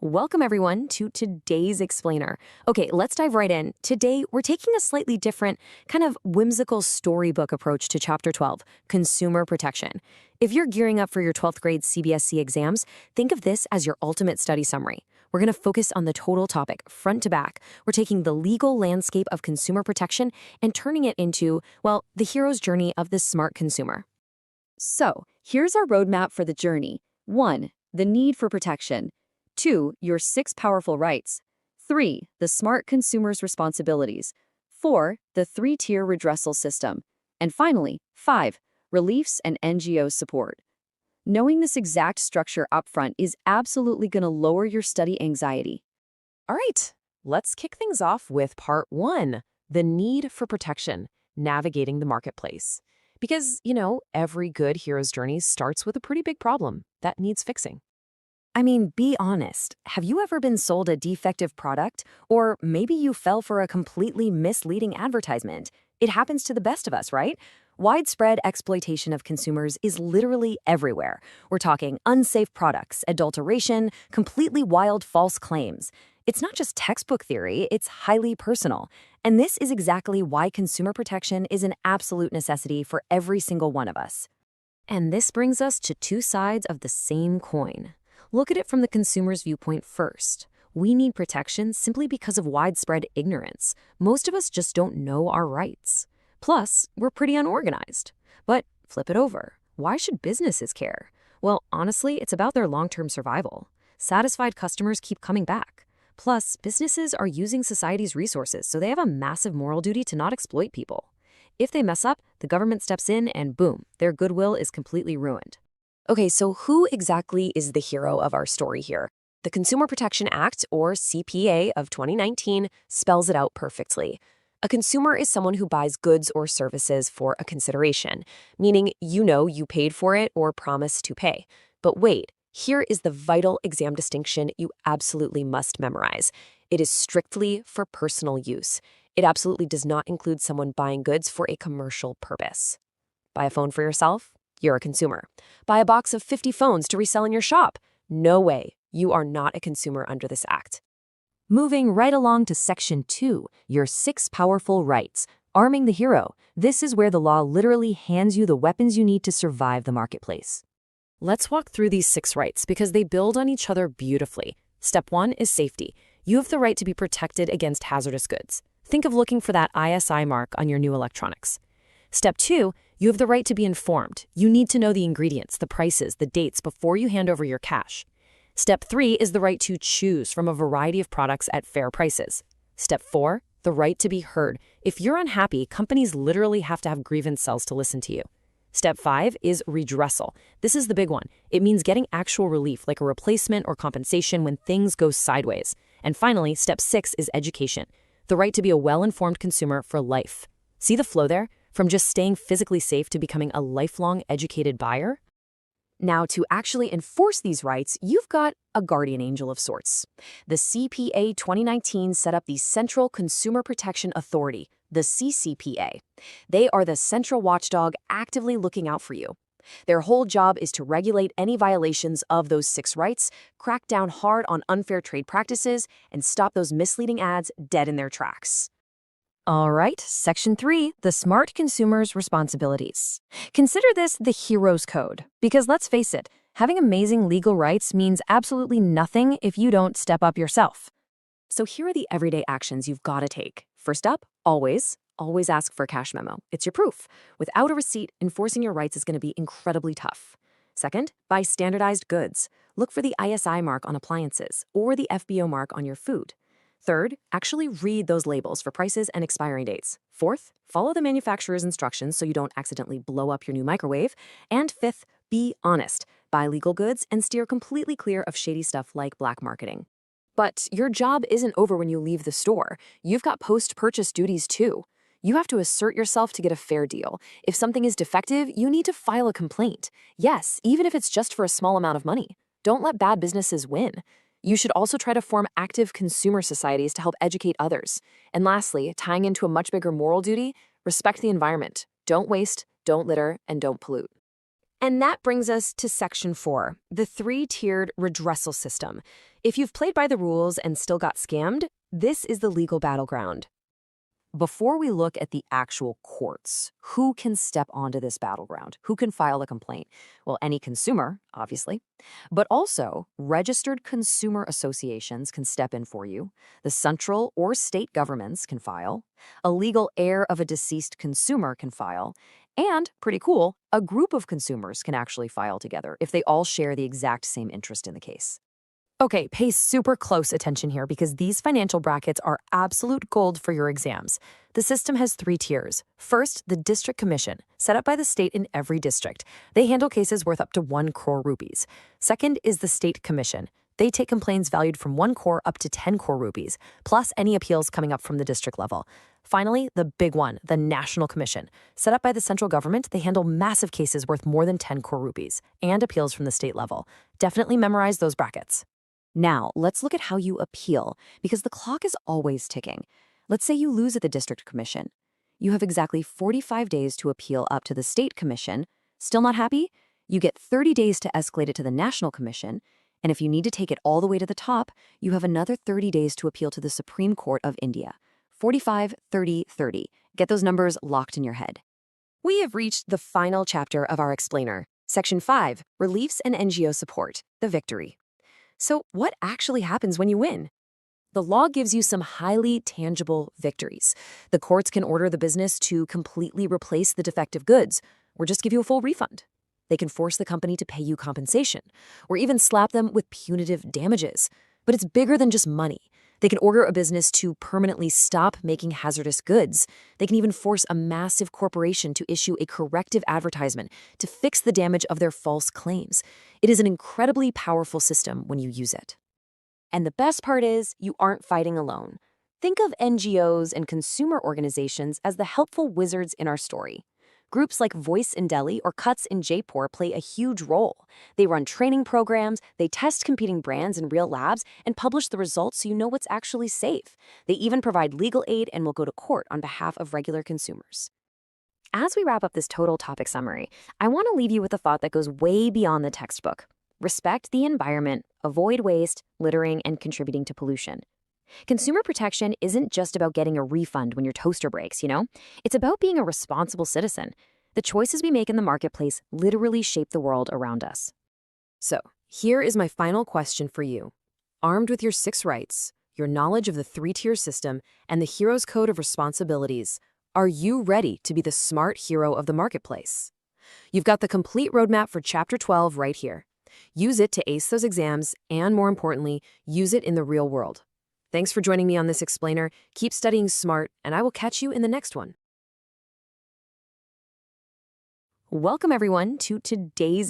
Welcome, everyone, to today's explainer. Okay, let's dive right in. Today, we're taking a slightly different, kind of whimsical storybook approach to Chapter 12, Consumer Protection. If you're gearing up for your 12th grade CBSE exams, think of this as your ultimate study summary. We're going to focus on the total topic, front to back. We're taking the legal landscape of consumer protection and turning it into, well, the hero's journey of the smart consumer. So, here's our roadmap for the journey. 1. The need for protection. 2. Your 6 powerful rights. 3. The smart consumer's responsibilities. 4. The 3-tier redressal system. And finally, 5. Reliefs and NGO support. Knowing this exact structure upfront is absolutely going to lower your study anxiety. All right, let's kick things off with part 1, the need for protection, navigating the marketplace. Because, every good hero's journey starts with a pretty big problem that needs fixing. I mean, be honest. Have you ever been sold a defective product? Or maybe you fell for a completely misleading advertisement. It happens to the best of us, right? Widespread exploitation of consumers is literally everywhere. We're talking unsafe products, adulteration, completely wild false claims. It's not just textbook theory, it's highly personal. And this is exactly why consumer protection is an absolute necessity for every single one of us. And this brings us to two sides of the same coin. Look at it from the consumer's viewpoint first. We need protection simply because of widespread ignorance. Most of us just don't know our rights. Plus, we're pretty unorganized. But flip it over. Why should businesses care? Well, honestly, it's about their long-term survival. Satisfied customers keep coming back. Plus, businesses are using society's resources, so they have a massive moral duty to not exploit people. If they mess up, the government steps in and boom, their goodwill is completely ruined. Okay, so who exactly is the hero of our story here? The Consumer Protection Act, or CPA, of 2019 spells it out perfectly. A consumer is someone who buys goods or services for a consideration, meaning you paid for it or promised to pay. But wait, here is the vital exam distinction you absolutely must memorize. It is strictly for personal use. It absolutely does not include someone buying goods for a commercial purpose. Buy a phone for yourself? You're a consumer. Buy a box of 50 phones to resell in your shop? No way. You are not a consumer under this act. Moving right along to Section 2, your 6 powerful rights. Arming the hero. This is where the law literally hands you the weapons you need to survive the marketplace. Let's walk through these 6 rights because they build on each other beautifully. Step 1 is safety. You have the right to be protected against hazardous goods. Think of looking for that ISI mark on your new electronics. Step 2, you have the right to be informed. You need to know the ingredients, the prices, the dates before you hand over your cash. Step 3 is the right to choose from a variety of products at fair prices. Step 4, the right to be heard. If you're unhappy, companies literally have to have grievance cells to listen to you. Step 5 is redressal. This is the big one. It means getting actual relief, like a replacement or compensation when things go sideways. And finally, Step 6 is education. The right to be a well-informed consumer for life. See the flow there? From just staying physically safe to becoming a lifelong educated buyer? Now, to actually enforce these rights, you've got a guardian angel of sorts. The CPA 2019 set up the Central Consumer Protection Authority, the CCPA. They are the central watchdog actively looking out for you. Their whole job is to regulate any violations of those 6 rights, crack down hard on unfair trade practices, and stop those misleading ads dead in their tracks. All right, Section 3, the smart consumer's responsibilities. Consider this the hero's code, because let's face it, having amazing legal rights means absolutely nothing if you don't step up yourself. So here are the everyday actions you've got to take. First up, always ask for a cash memo. It's your proof. Without a receipt, enforcing your rights is going to be incredibly tough. Second, buy standardized goods. Look for the ISI mark on appliances or the FBO mark on your food. Third, actually read those labels for prices and expiring dates. Fourth, follow the manufacturer's instructions so you don't accidentally blow up your new microwave. And fifth, be honest. Buy legal goods and steer completely clear of shady stuff like black marketing. But your job isn't over when you leave the store. You've got post-purchase duties too. You have to assert yourself to get a fair deal. If something is defective, you need to file a complaint. Yes, even if it's just for a small amount of money. Don't let bad businesses win. You should also try to form active consumer societies to help educate others. And lastly, tying into a much bigger moral duty, respect the environment. Don't waste, don't litter, and don't pollute. And that brings us to Section 4, the three-tiered redressal system. If you've played by the rules and still got scammed, this is the legal battleground. Before we look at the actual courts, who can step onto this battleground? Who can file a complaint? Well, any consumer, obviously, but also registered consumer associations can step in for you. The central or state governments can file. A legal heir of a deceased consumer can file. And, pretty cool, a group of consumers can actually file together if they all share the exact same interest in the case. Okay, pay super close attention here because these financial brackets are absolute gold for your exams. The system has three tiers. First, the district commission, set up by the state in every district. They handle cases worth up to 1 crore rupees. Second is the state commission. They take complaints valued from 1 crore up to 10 crore rupees, plus any appeals coming up from the district level. Finally, the big one, the national commission. Set up by the central government, they handle massive cases worth more than 10 crore rupees and appeals from the state level. Definitely memorize those brackets. Now, let's look at how you appeal, because the clock is always ticking. Let's say you lose at the district commission. You have exactly 45 days to appeal up to the state commission. Still not happy? You get 30 days to escalate it to the national commission. And if you need to take it all the way to the top, you have another 30 days to appeal to the Supreme Court of India. 45, 30, 30. Get those numbers locked in your head. We have reached the final chapter of our explainer. Section 5, Reliefs and NGO Support, the victory. So what actually happens when you win? The law gives you some highly tangible victories. The courts can order the business to completely replace the defective goods or just give you a full refund. They can force the company to pay you compensation or even slap them with punitive damages. But it's bigger than just money. They can order a business to permanently stop making hazardous goods. They can even force a massive corporation to issue a corrective advertisement to fix the damage of their false claims. It is an incredibly powerful system when you use it. And the best part is, you aren't fighting alone. Think of NGOs and consumer organizations as the helpful wizards in our story. Groups like Voice in Delhi or Cuts in Jaipur play a huge role. They run training programs, they test competing brands in real labs, and publish the results so you know what's actually safe. They even provide legal aid and will go to court on behalf of regular consumers. As we wrap up this total topic summary, I want to leave you with a thought that goes way beyond the textbook. Respect the environment, avoid waste, littering, and contributing to pollution. Consumer protection isn't just about getting a refund when your toaster breaks, It's about being a responsible citizen. The choices we make in the marketplace literally shape the world around us. So, here is my final question for you. Armed with your 6 rights, your knowledge of the 3-tier system, and the hero's code of responsibilities, are you ready to be the smart hero of the marketplace? You've got the complete roadmap for Chapter 12 right here. Use it to ace those exams, and more importantly, use it in the real world. Thanks for joining me on this explainer. Keep studying smart, and I will catch you in the next one. Welcome, everyone, to today's